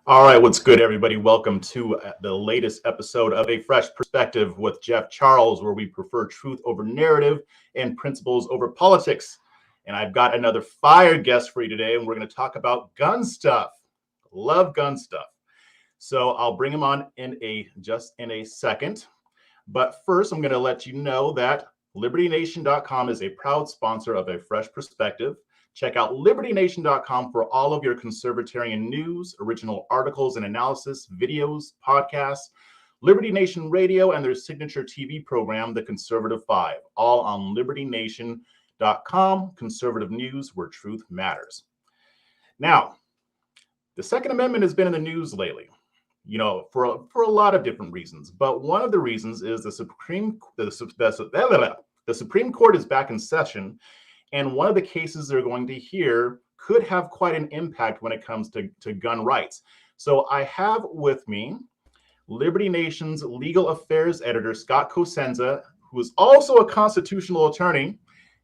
All right, what's good, everybody? Welcome to the latest episode of A Fresh Perspective with Jeff Charles, where we prefer truth over narrative and principles over politics. And I've got another fire guest for you today, and we're going to talk about gun stuff. Love gun stuff. So I'll bring him on just in a second. But first, I'm going to let you know that LibertyNation.com is a proud sponsor of A Fresh Perspective. Check out LibertyNation.com for all of your conservatarian news, original articles and analysis, videos, podcasts, Liberty Nation Radio, and their signature TV program, The Conservative Five, all on LibertyNation.com, conservative news where truth matters. Now, the Second Amendment has been in the news lately, for a lot of different reasons. But one of the reasons is the Supreme Court is back in session. And one of the cases they're going to hear could have quite an impact when it comes to gun rights. So I have with me Liberty Nation's legal affairs editor, Scott Cosenza, who is also a constitutional attorney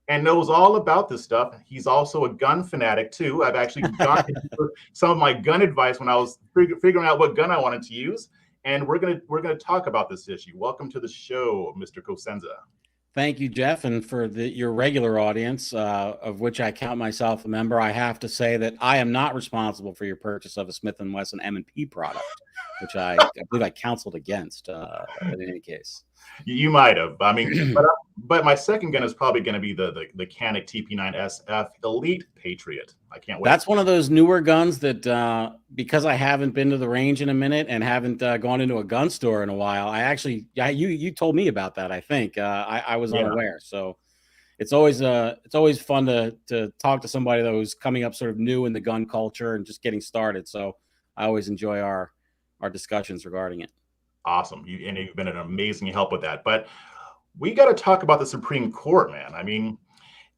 and knows all about this stuff. He's also a gun fanatic too. I've actually gotten some of my gun advice when I was figuring out what gun I wanted to use. And we're gonna talk about this issue. Welcome to the show, Mr. Cosenza. Thank you, Jeff, and for your regular audience, of which I count myself a member, I have to say that I am not responsible for your purchase of a Smith & Wesson M&P product, which I believe I counseled against in any case. You might have. I mean, but my second gun is probably going to be the Canik TP9SF Elite Patriot. I can't wait. That's one of those newer guns that, because I haven't been to the range in a minute and haven't gone into a gun store in a while, you told me about that. I think I was unaware. So it's always fun to talk to somebody that was coming up sort of new in the gun culture and just getting started. So I always enjoy our discussions regarding it. Awesome. You've been an amazing help with that. But we got to talk about the Supreme Court, man. I mean,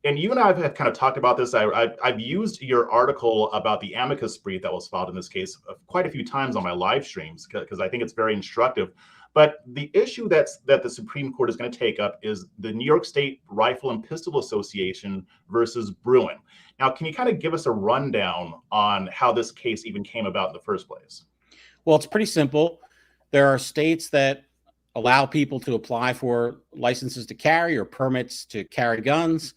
and you and I have kind of talked about this. I've used your article about the amicus brief that was filed in this case quite a few times on my live streams because I think it's very instructive. But the issue that the Supreme Court is going to take up is the New York State Rifle and Pistol Association versus Bruen. Now, can you kind of give us a rundown on how this case even came about in the first place? Well, it's pretty simple. There are states that allow people to apply for licenses to carry or permits to carry guns,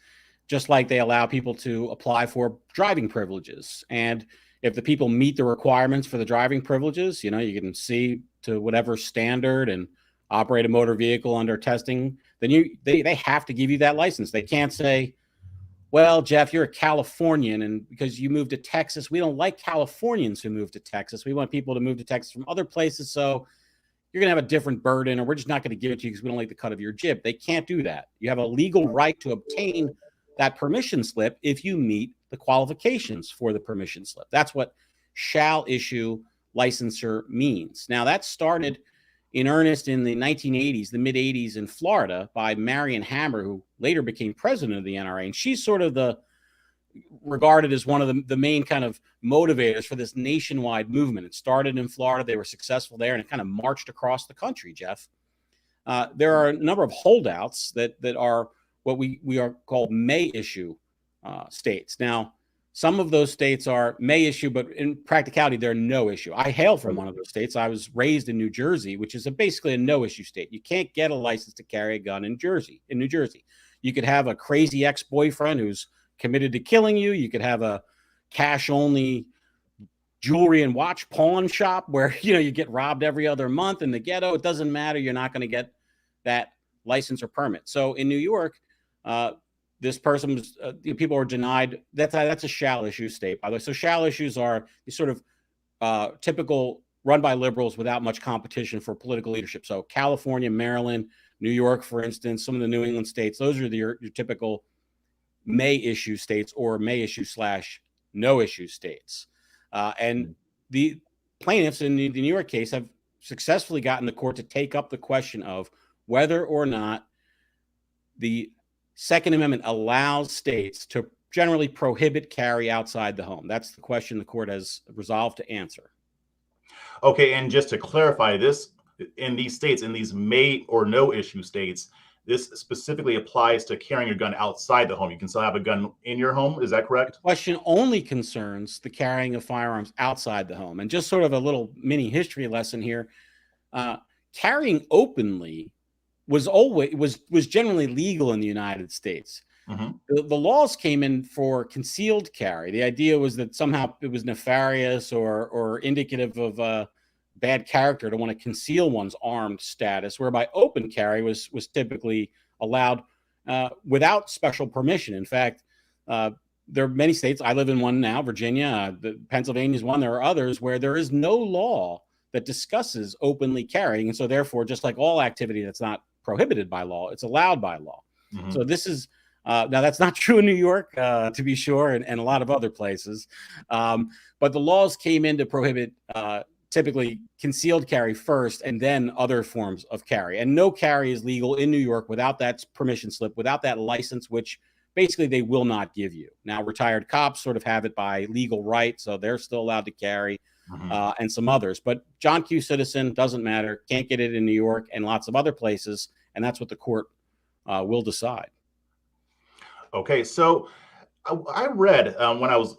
just like they allow people to apply for driving privileges. And if the people meet the requirements for the driving privileges, you can see to whatever standard and operate a motor vehicle under testing, then they have to give you that license. They can't say, well, Jeff, you're a Californian, and because you moved to Texas, we don't like Californians who move to Texas. We want people to move to Texas from other places, so you're going to have a different burden, or we're just not going to give it to you because we don't like the cut of your jib. They can't do that. You have a legal right to obtain that permission slip if you meet the qualifications for the permission slip. That's what shall issue licensure means. Now, that started in earnest in the 1980s, the mid-80s in Florida by Marion Hammer, who later became president of the NRA. And she's sort of regarded as one of the main kind of motivators for this nationwide movement. It started in Florida. They were successful there, and it kind of marched across the country, Jeff. There are a number of holdouts that are what we are called may issue states. Now, some of those states are may issue, but in practicality, they're no issue. I hail from one of those states. I was raised in New Jersey, which is basically a no issue state. You can't get a license to carry a gun in New Jersey. You could have a crazy ex-boyfriend who's committed to killing you. You could have a cash-only jewelry and watch pawn shop where you get robbed every other month in the ghetto. It doesn't matter. You're not going to get that license or permit. So in New York, this person was people are denied. That's a shall issue state, by the way. So shall issues are the sort of typical run by liberals without much competition for political leadership. So California, Maryland, New York, for instance, some of the New England states, those are your typical may issue states or may issue / no issue states. And the plaintiffs in the New York case have successfully gotten the court to take up the question of whether or not the Second Amendment allows states to generally prohibit carry outside the home. That's the question the court has resolved to answer. Okay, and just to clarify this, in these states, in these may or no issue states, this specifically applies to carrying a gun outside the home. You can still have a gun in your home. Is that correct? The question only concerns the carrying of firearms outside the home. And just sort of a little mini history lesson here. Carrying openly was generally legal in the United States. The laws came in for concealed carry. The idea was that somehow it was nefarious or indicative of bad character to want to conceal one's armed status, whereby open carry was typically allowed without special permission. In fact, there are many states. I live in one now, Virginia. Pennsylvania is one. There are others where there is no law that discusses openly carrying, and so therefore, just like all activity that's not prohibited by law, it's allowed by law. So this is now that's not true in New York, to be sure, and a lot of other places. But the laws came in to prohibit typically concealed carry first, and then other forms of carry. And no carry is legal in New York without that permission slip, without that license, which basically they will not give you. Now, retired cops sort of have it by legal right, so they're still allowed to carry, and some others. But John Q. Citizen, doesn't matter, can't get it in New York and lots of other places, and that's what the court will decide. Okay, so I read when I was,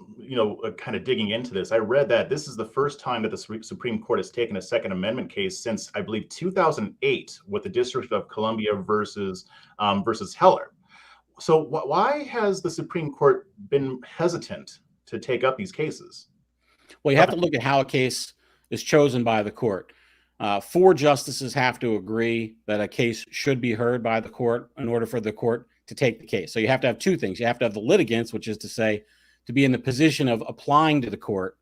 kind of digging into this, I read that this is the first time that the Supreme Court has taken a Second Amendment case since, I believe, 2008 with the District of Columbia versus Heller. So why has the Supreme Court been hesitant to take up these cases? Well, you have to look at how a case is chosen by the court. 4 justices have to agree that a case should be heard by the court in order for the court to take the case. So you have to have 2 things. You have to have the litigants, which is to say, to be in the position of applying to the court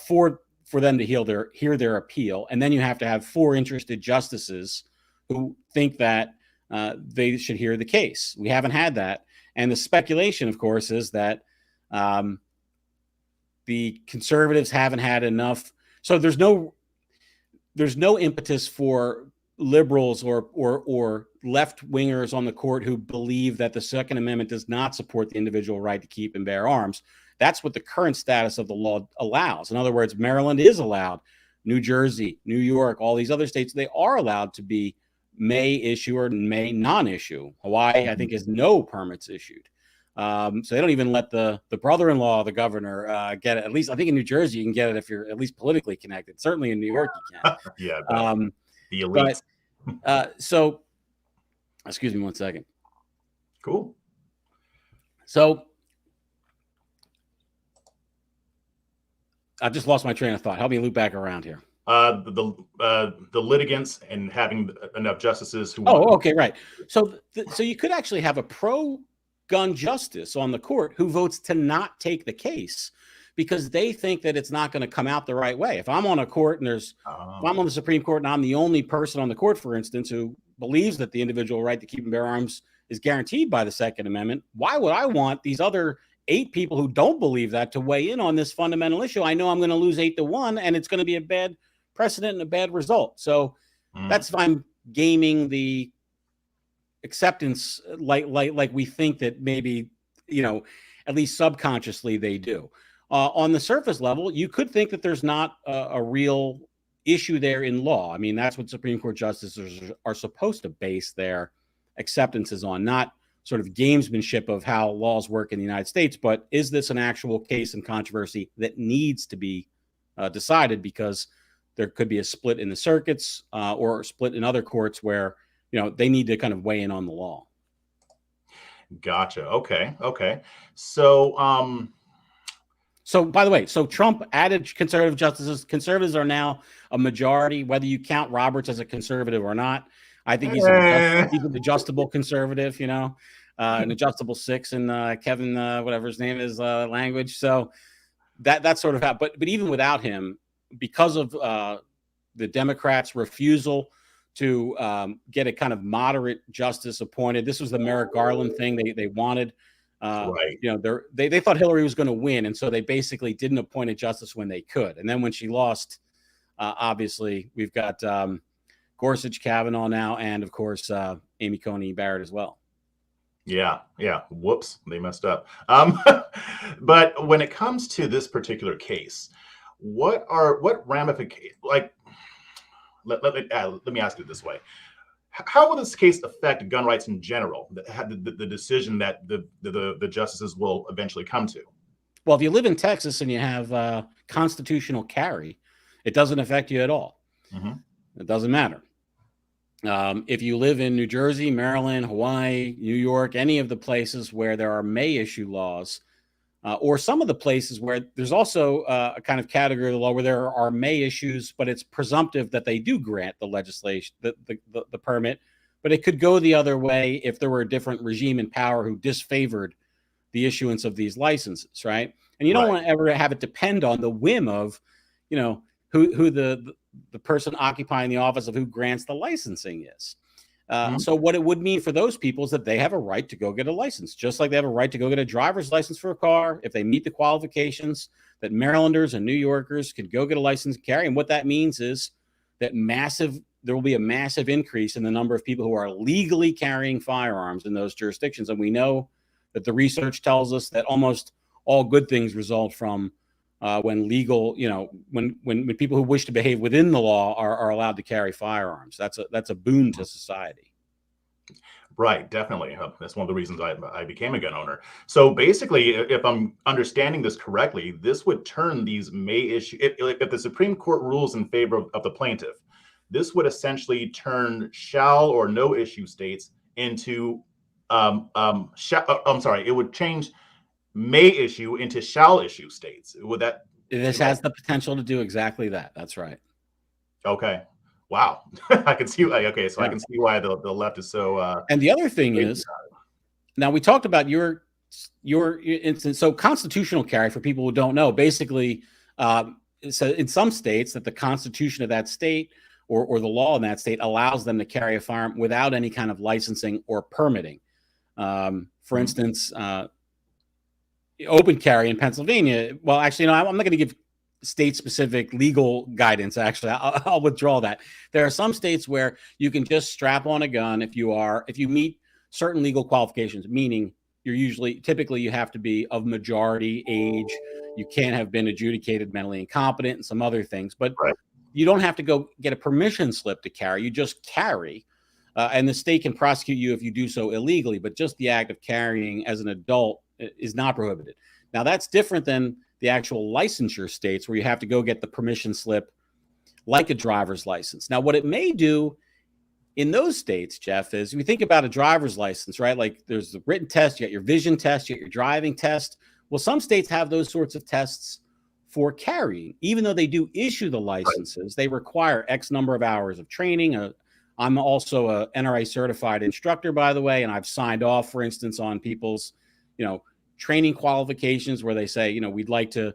for them to hear their appeal. And then you have to have 4 interested justices who think that they should hear the case. We haven't had that. And the speculation, of course, is that the conservatives haven't had enough. So there's no impetus for liberals or left wingers on the court who believe that the Second Amendment does not support the individual right to keep and bear arms. That's what the current status of the law allows. In other words, Maryland is allowed, New Jersey, New York, all these other states, they are allowed to be may issue or may non-issue. Hawaii, I think, has no permits issued. So they don't even let the brother-in-law of the governor get it. At least I think in New Jersey you can get it if you're at least politically connected. Certainly in New York you can. Yeah, the elite. So, excuse me one second. Cool. So I just lost my train of thought. Help me loop back around here. The litigants and having enough justices who. Oh, okay, right. So you could actually have a pro-gun justice on the court who votes to not take the case because they think that it's not going to come out the right way. If I'm on a court and if I'm on the Supreme Court and I'm the only person on the court, for instance, who believes that the individual right to keep and bear arms is guaranteed by the Second Amendment, why would I want these other 8 people who don't believe that to weigh in on this fundamental issue? I know I'm going to lose 8-1 and it's going to be a bad precedent and a bad result. So that's if I'm gaming the acceptance like we think that maybe, at least subconsciously they do. On the surface level, you could think that there's not a real issue there in law. I mean, that's what Supreme Court justices are supposed to base their acceptances on, not sort of gamesmanship of how laws work in the United States, but is this an actual case and controversy that needs to be decided because there could be a split in the circuits or a split in other courts where, they need to kind of weigh in on the law. Gotcha. Okay. So, So, by the way, Trump added conservative justices. Conservatives are now a majority, whether you count Roberts as a conservative or not. I think he's an adjustable conservative, an adjustable 6 in Kevin, whatever his name is, language. So that's sort of how. But even without him, because of the Democrats' refusal to get a kind of moderate justice appointed, this was the Merrick Garland thing they wanted. right. They thought Hillary was going to win, and so they basically didn't appoint a justice when they could. And then when she lost, obviously we've got Gorsuch, Kavanaugh now, and of course Amy Coney Barrett as well. Yeah. Whoops, they messed up. But when it comes to this particular case, what ramifications? Like, let me ask it this way: how will this case affect gun rights in general? The decision that the justices will eventually come to. Well, if you live in Texas and you have constitutional carry, it doesn't affect you at all. Mm-hmm. It doesn't matter. If you live in New Jersey, Maryland, Hawaii, New York, any of the places where there are may issue laws, or some of the places where there's also a kind of category of the law where there are may issues, but it's presumptive that they do grant the legislation, the permit, but it could go the other way if there were a different regime in power who disfavored the issuance of these licenses, right? And you don't want to ever have it depend on the whim of, who the person occupying the office of who grants the licensing is. So what it would mean for those people is that they have a right to go get a license, just like they have a right to go get a driver's license for a car if they meet the qualifications, that Marylanders and New Yorkers could go get a license to carry. And what that means is that there will be a massive increase in the number of people who are legally carrying firearms in those jurisdictions. And we know that the research tells us that almost all good things result from when legal, when people who wish to behave within the law are allowed to carry firearms. That's a boon to society. Right, definitely. That's one of the reasons I became a gun owner. So basically, if I'm understanding this correctly, this would turn these may issue, if the Supreme Court rules in favor of the plaintiff, this would essentially turn shall or no issue states into, it would change may issue into shall issue states. Would that? This has the potential to do exactly that. That's right. Okay. Wow. I can see. Okay, so yeah. I can see why the left is so. And the other thing is, now we talked about your instance. So constitutional carry, for people who don't know, basically, so in some states that the constitution of that state or the law in that state allows them to carry a firearm without any kind of licensing or permitting. For instance, open carry in Pennsylvania. Well, actually, no, I'm not going to give state-specific legal guidance. Actually, I'll withdraw that. There are some states where you can just strap on a gun if you meet certain legal qualifications, meaning typically you have to be of majority age. You can't have been adjudicated mentally incompetent and some other things, but you don't have to go get a permission slip to carry. You just carry. And the state can prosecute you if you do so illegally, but just the act of carrying as an adult is not prohibited. Now, that's different than the actual licensure states where you have to go get the permission slip like a driver's license. Now, what it may do in those states, Jeff, is we think about a driver's license, right? Like there's the written test, you got your vision test, you got your driving test. Well, some states have those sorts of tests for carrying. Even though they do issue the licenses, they require X number of hours of training. I'm also a NRA certified instructor, by the way, and I've signed off, for instance, on people's, training qualifications where they say, we'd like to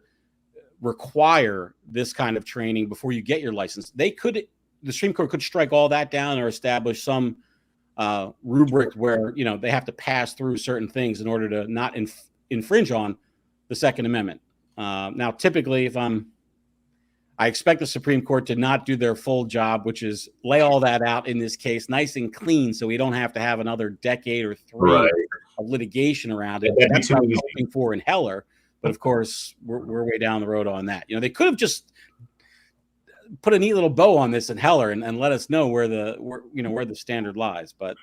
require this kind of training before you get your license. The Supreme Court could strike all that down or establish some rubric where, they have to pass through certain things in order to not infringe on the Second Amendment. Now, typically, I expect the Supreme Court to not do their full job, which is lay all that out in this case nice and clean so we don't have to have another decade or three of litigation around it. That's what I was hoping for in Heller. But of course, we're way down the road on that. They could have just put a neat little bow on this in Heller and let us know where the standard lies. But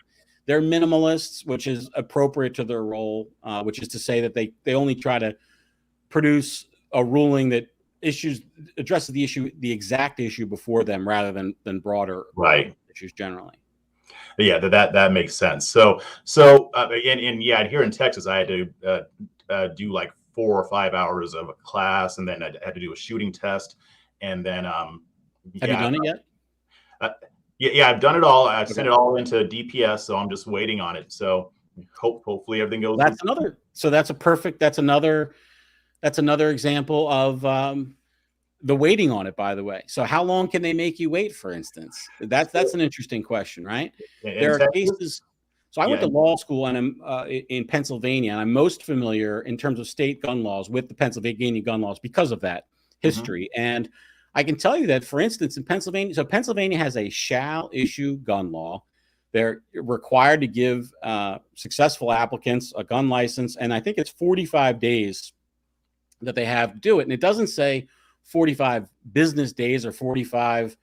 they're minimalists, which is appropriate to their role, which is to say that they only try to produce a ruling that addresses the exact issue before them rather than broader issues generally. Yeah, that makes sense. So here in Texas, I had to do like 4 or 5 hours of a class, and then I had to do a shooting test, and then have you done it yet? Yeah, I've done it all. I've sent it all into DPS, so I'm just waiting on it. So hopefully everything goes. That's another example of the waiting on it, by the way. So how long can they make you wait, for instance? That's an interesting question, right? There are cases. So I went to law school and I'm in Pennsylvania, and I'm most familiar in terms of state gun laws with the Pennsylvania gun laws because of that history. And I can tell you that, for instance, in Pennsylvania, so Pennsylvania has a shall issue gun law. They're required to give successful applicants a gun license, and I think it's 45 days that they have to do it. And it doesn't say 45 business days or 45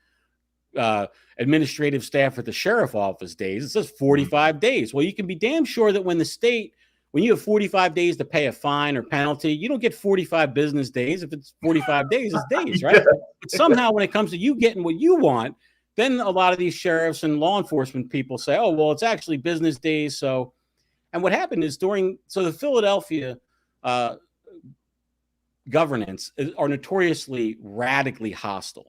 administrative staff at the sheriff office days. It says 45 days. Well, you can be damn sure that when you have 45 days to pay a fine or penalty, you don't get 45 business days. If it's 45 days, it's days, right? Yeah. But somehow when it comes to you getting what you want, then a lot of these sheriffs and law enforcement people say, oh, well, it's actually business days. So, and what happened is the Philadelphia governance are notoriously radically hostile,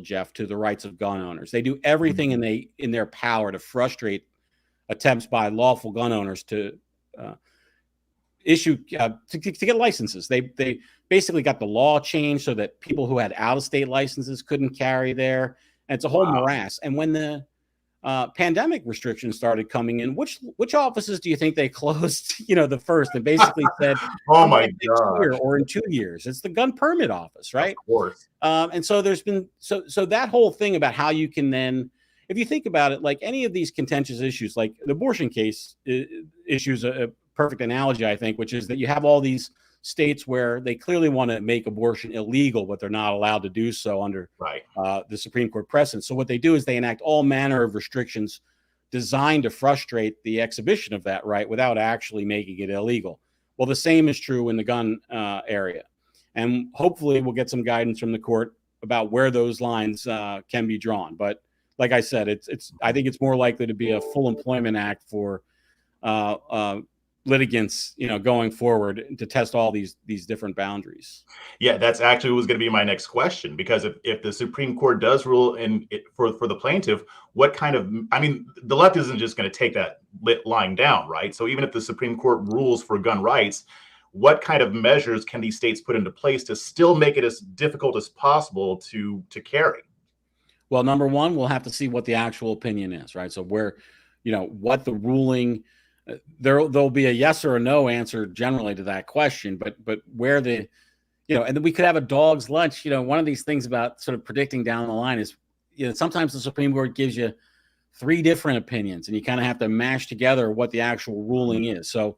Jeff, to the rights of gun owners. They do everything in their power to frustrate attempts by lawful gun owners to issue to get licenses. They basically got the law changed so that people who had out-of-state licenses couldn't carry there. And it's a whole morass. And when the pandemic restrictions started coming in, which offices do you think they closed, the first, and basically said, oh my God, year or in 2 years? It's the gun permit office, right? Of course. And so there's been, so that whole thing about how you can then, if you think about it, like any of these contentious issues, like the abortion case issues a perfect analogy, I think, which is that you have all these states where they clearly want to make abortion illegal, but they're not allowed to do so under the Supreme Court precedent. So what they do is they enact all manner of restrictions designed to frustrate the exhibition of that right without actually making it illegal. Well, the same is true in the gun area. And hopefully we'll get some guidance from the court about where those lines can be drawn. But like I said, I think it's more likely to be a full employment act for litigants, going forward to test all these different boundaries. Yeah, that's actually was going to be my next question, because if the Supreme Court does rule for the plaintiff, what kind of, the left isn't just going to take that line down, right? So even if the Supreme Court rules for gun rights, what kind of measures can these states put into place to still make it as difficult as possible to carry? Well, number one, we'll have to see what the actual opinion is, right? So where, what the ruling, there'll be a yes or a no answer generally to that question, but where the, and then we could have a dog's lunch. One of these things about sort of predicting down the line is, sometimes the Supreme Court gives you 3 different opinions and you kind of have to mash together what the actual ruling is. So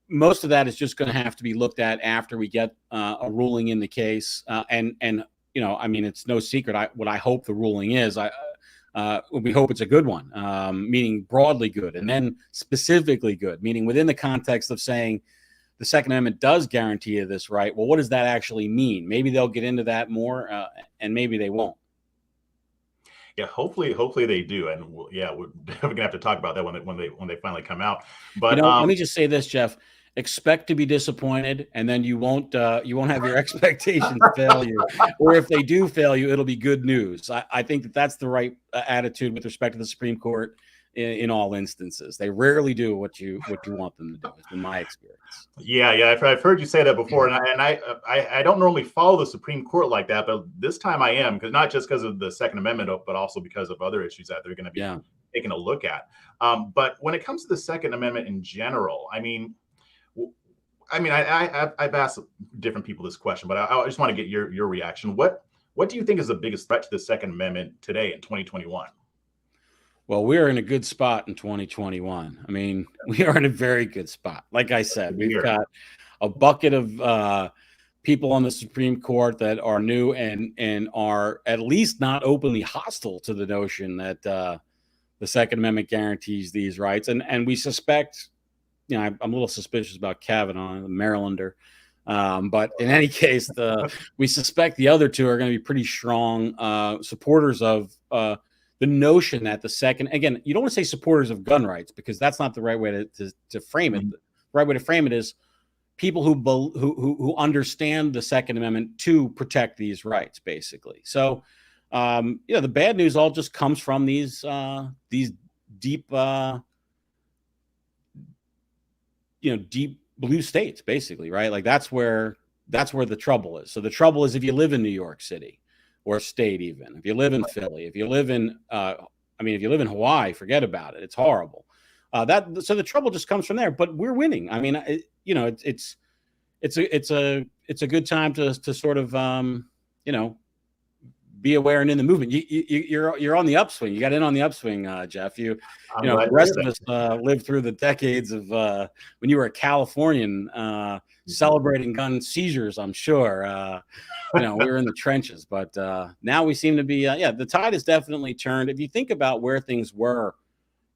most of that is just going to have to be looked at after we get a ruling in the case. And it's no secret what I hope the ruling is. We hope it's a good one, meaning broadly good, and then specifically good, meaning within the context of saying the Second Amendment does guarantee you this right. Well, what does that actually mean? Maybe they'll get into that more, and maybe they won't. Yeah, hopefully they do, and we're definitely gonna have to talk about that when they finally come out. But let me just say this, Jeff. Expect to be disappointed, and then you won't have your expectations fail you. Or if they do fail you, it'll be good news. I think that's the right attitude with respect to the Supreme Court in all instances. They rarely do what you want them to do. It's been my experience. Yeah, I've heard you say that before, and I don't normally follow the Supreme Court like that, but this time I am, because not just because of the Second Amendment, but also because of other issues that they're going to be taking a look at. But when it comes to the Second Amendment in general, I've asked different people this question, but I just want to get your reaction. What do you think is the biggest threat to the Second Amendment today in 2021? Well, we're in a good spot in 2021. We are in a very good spot. Like I said, we've got a bucket of people on the Supreme Court that are new and are at least not openly hostile to the notion that the Second Amendment guarantees these rights. And we suspect, I'm a little suspicious about Kavanaugh, the Marylander. But in any case, we suspect the other two are going to be pretty strong supporters of the notion that the second, again, you don't want to say supporters of gun rights, because that's not the right way to frame it. The right way to frame it is people who understand the Second Amendment to protect these rights, basically. So, the bad news all just comes from these deep, deep blue states, basically, right? Like that's where the trouble is. So the trouble is if you live in New York City or state, even if you live in Philly, if you live in, if you live in Hawaii, forget about it. It's horrible. So the trouble just comes from there. But we're winning. It's a good time to sort of be aware and in the movement. You're on the upswing. You got in on the upswing, Jeff. The rest of us lived through the decades of when you were a Californian celebrating gun seizures, I'm sure. we were in the trenches, but now we seem to be, the tide has definitely turned. If you think about where things were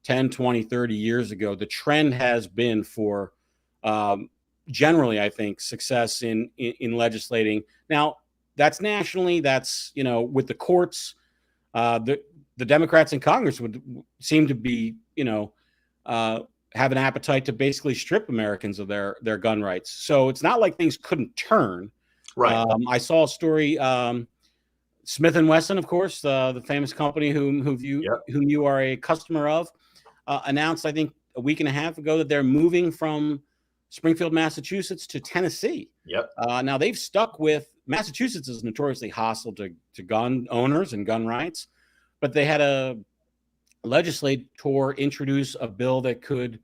10, 20, 30 years ago, the trend has been for generally, I think, success in legislating. Now, that's nationally, that's, with the courts, the Democrats in Congress would seem to be, have an appetite to basically strip Americans of their gun rights. So it's not like things couldn't turn. Right. I saw a story, Smith & Wesson, of course, the famous company whom you are a customer of, announced, I think, a week and a half ago that they're moving from Springfield, Massachusetts to Tennessee. Yep. Now, they've stuck with Massachusetts is notoriously hostile to gun owners and gun rights, but they had a legislator introduce a bill that could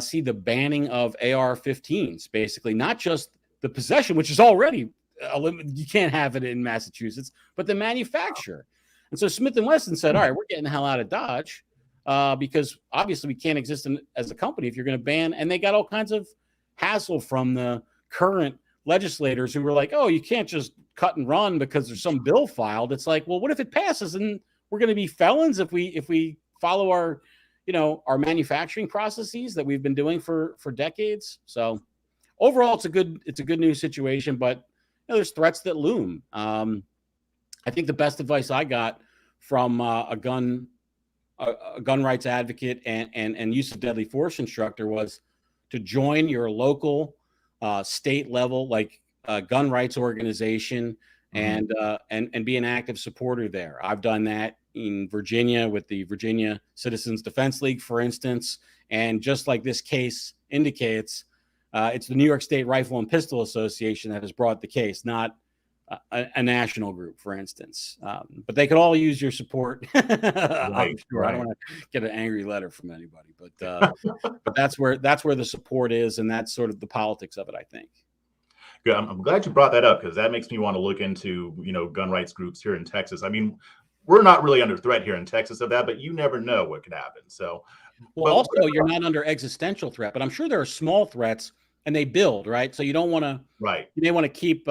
see the banning of AR-15s, basically, not just the possession, which is already you can't have it in Massachusetts, but the manufacture. And so Smith & Wesson said, all right, we're getting the hell out of Dodge because obviously we can't exist as a company if you're going to ban. And they got all kinds of hassle from the current legislators who were like, oh, you can't just cut and run because there's some bill filed. It's like, well, what if it passes and we're going to be felons if we follow our manufacturing processes that we've been doing for decades? So overall, it's a good news situation, but there's threats that loom. I think the best advice I got from a gun rights advocate and use of deadly force instructor was to join your local state level gun rights organization and be an active supporter there. I've done that in Virginia with the Virginia Citizens Defense League, for instance, and just like this case indicates, it's the New York State Rifle and Pistol Association that has brought the case, not a national group, for instance. But they could all use your support. I'm sure. Right. I don't want to get an angry letter from anybody, but that's where the support is, and that's sort of the politics of it, I think. Good. I'm glad you brought that up because that makes me want to look into gun rights groups here in Texas. I mean, we're not really under threat here in Texas of that, but you never know what could happen. So, well, also you're not under existential threat, but I'm sure there are small threats. And they build, right? So you don't want to, you may want to keep,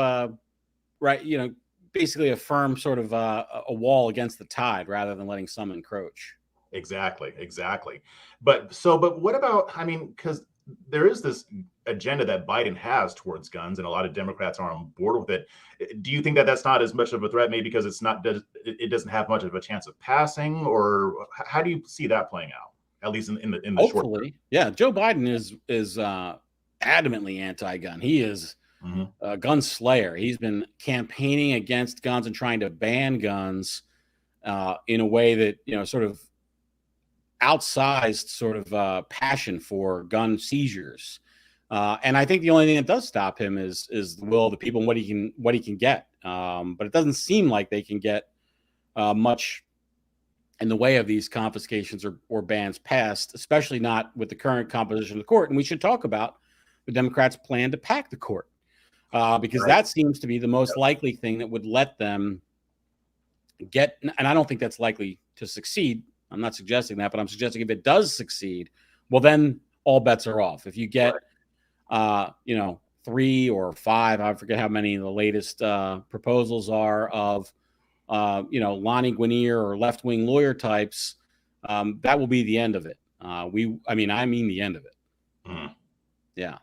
basically a firm sort of a wall against the tide rather than letting some encroach. Exactly. But what about, I mean, because there is this agenda that Biden has towards guns and a lot of Democrats are on board with it. Do you think that that's not as much of a threat, maybe because it doesn't have much of a chance of passing, or how do you see that playing out, at least in the short term? Yeah. Joe Biden is adamantly anti-gun. He is a gun slayer. He's been campaigning against guns and trying to ban guns in a way that sort of outsized sort of passion for gun seizures. And I think the only thing that does stop him is the will of the people and what he can get. But it doesn't seem like they can get much in the way of these confiscations or bans passed, especially not with the current composition of the court. And we should talk about the Democrats' plan to pack the court, because that seems to be the most likely thing that would let them get. And I don't think that's likely to succeed. I'm not suggesting that, but I'm suggesting if it does succeed, well, then all bets are off. If you get, 3 or 5, I forget how many the latest proposals are of, Lonnie Guinier or left-wing lawyer types, that will be the end of it. I mean the end of it. Yeah.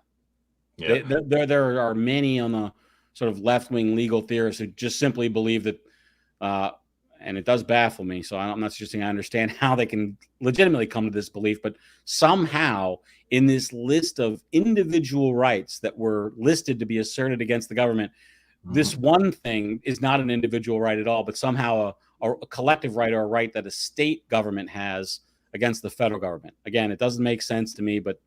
There are many on the sort of left-wing legal theorists who just simply believe that, and it does baffle me, so I'm not suggesting I understand how they can legitimately come to this belief, but somehow in this list of individual rights that were listed to be asserted against the government, this one thing is not an individual right at all, but somehow a collective right or a right that a state government has against the federal government. Again, it doesn't make sense to me, but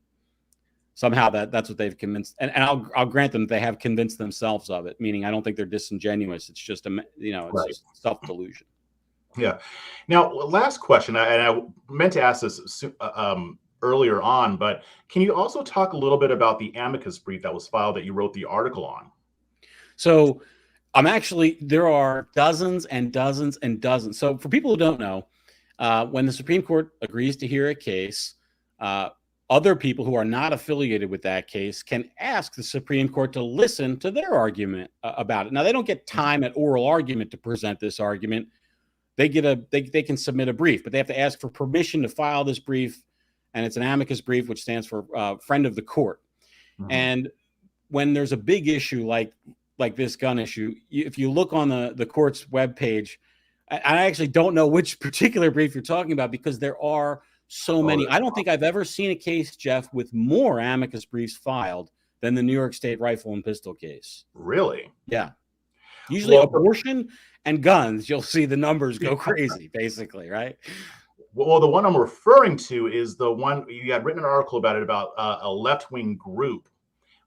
somehow that's what they've convinced. And I'll grant them they have convinced themselves of it, meaning I don't think they're disingenuous. It's just, just self-delusion. Yeah. Now, last question, and I meant to ask this earlier on, but can you also talk a little bit about the amicus brief that was filed that you wrote the article on? So there are dozens and dozens and dozens. So for people who don't know, when the Supreme Court agrees to hear a case, other people who are not affiliated with that case can ask the Supreme Court to listen to their argument about it. Now, they don't get time at oral argument to present this argument. They can submit a brief, but they have to ask for permission to file this brief, and it's an amicus brief, which stands for friend of the court. Mm-hmm. And when there's a big issue like this gun issue, if you look on the court's webpage, I actually don't know which particular brief you're talking about because there are so many. I don't think I've ever seen a case, Jeff, with more amicus briefs filed than the New York State rifle and pistol case. Really? Yeah. Usually abortion and guns, you'll see the numbers go crazy, basically, right? Well, the one I'm referring to is the one you had written an article about it, about a left-wing group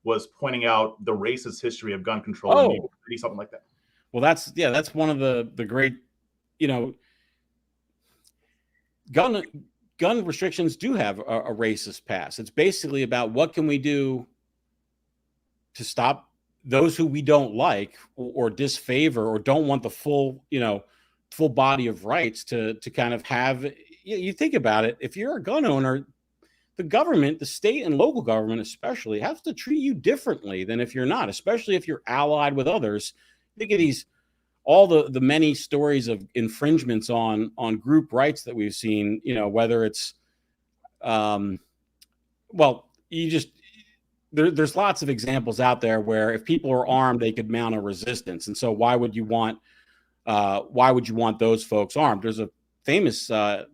was pointing out the racist history of gun control in New York City, something like that. Well, that's one of the great, gun restrictions do have a racist past. It's basically about what can we do to stop those who we don't like or disfavor or don't want the full body of rights to kind of have. You think about it, if you're a gun owner, the government, the state and local government especially, has to treat you differently than if you're not, especially if you're allied with others. Think of all the many stories of infringements on group rights that we've seen, whether it's, there's lots of examples out there where if people are armed, they could mount a resistance. And so why would you want those folks armed? There's a famous, I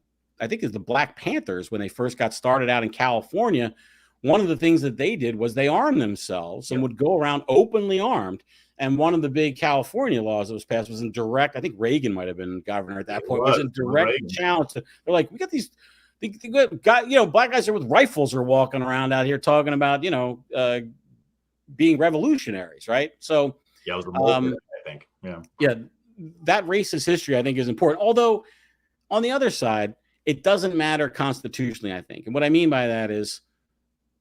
think it's the Black Panthers, when they first got started out in California. One of the things that they did was they armed themselves and would go around openly armed. And one of the big California laws that was passed was in direct, I think Reagan might have been governor at that point, was in direct challenge to, they're like, we got these black guys here with rifles are walking around out here talking about, being revolutionaries, right? So yeah, it was remote, I think. Yeah, that racist history, I think, is important. Although on the other side, it doesn't matter constitutionally, I think. And what I mean by that is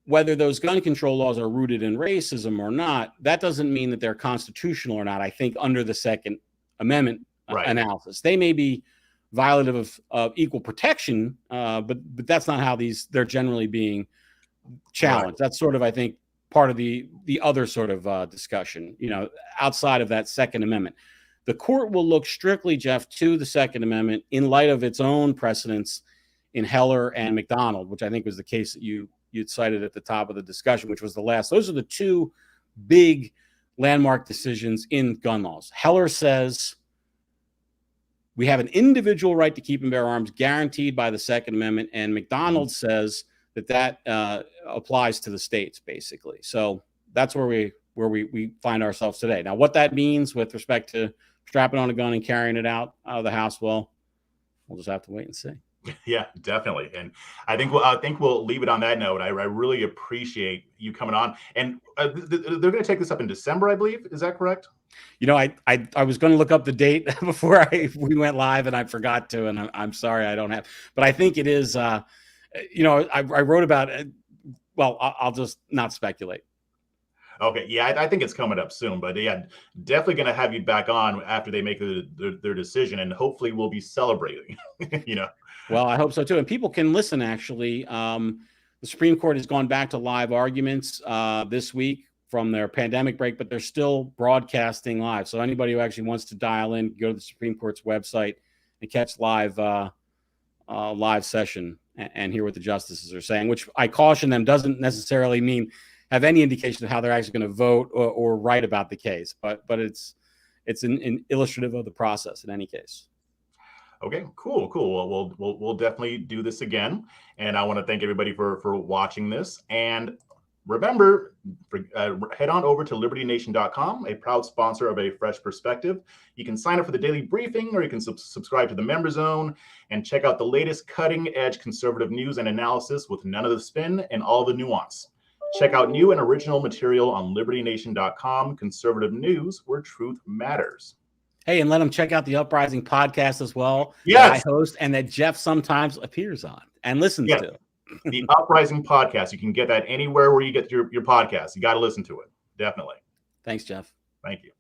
whether those gun control laws are rooted in racism or not, that doesn't mean that they're constitutional or not, I think, under the Second Amendment analysis. They may be violative of equal protection, but that's not how they're generally being challenged. Right. That's sort of, I think, part of the other sort of discussion, outside of that Second Amendment. The court will look strictly, Jeff, to the Second Amendment in light of its own precedents in Heller and McDonald, which I think was the case that you'd cited at the top of the discussion, which was the last. Those are the two big landmark decisions in gun laws. Heller says we have an individual right to keep and bear arms guaranteed by the Second Amendment, and McDonald says that applies to the states, basically. So that's where we find ourselves today. Now, what that means with respect to strapping on a gun and carrying it out of the house, well, we'll just have to wait and see. Yeah, definitely. And I think we'll leave it on that note. I really appreciate you coming on. And they're going to take this up in December, I believe. Is that correct? I was going to look up the date before we went live, and I forgot to. And I'm sorry I don't have. But I think it is. I wrote about it. Well, I'll just not speculate. Okay, yeah, I think it's coming up soon, but yeah, definitely going to have you back on after they make their decision, and hopefully we'll be celebrating. Well, I hope so too, and people can listen. Actually, the Supreme Court has gone back to live arguments this week from their pandemic break, but they're still broadcasting live. So anybody who actually wants to dial in, go to the Supreme Court's website and catch live session and hear what the justices are saying. Which I caution them doesn't necessarily have any indication of how they're actually going to vote or write about the case, but it's an illustrative of the process in any case. Okay, cool. Well, we'll definitely do this again, and I want to thank everybody for watching this. And remember, head on over to libertynation.com, a proud sponsor of A Fresh Perspective. You can sign up for the daily briefing, or you can subscribe to the Member Zone and check out the latest cutting-edge conservative news and analysis with none of the spin and all the nuance. Check out new and original material on libertynation.com, conservative news where truth matters. Hey, and let them check out the Uprising podcast as well. Yes. That I host and that Jeff sometimes appears on and listens to. The Uprising podcast. You can get that anywhere where you get your podcast. You got to listen to it. Definitely. Thanks, Jeff. Thank you.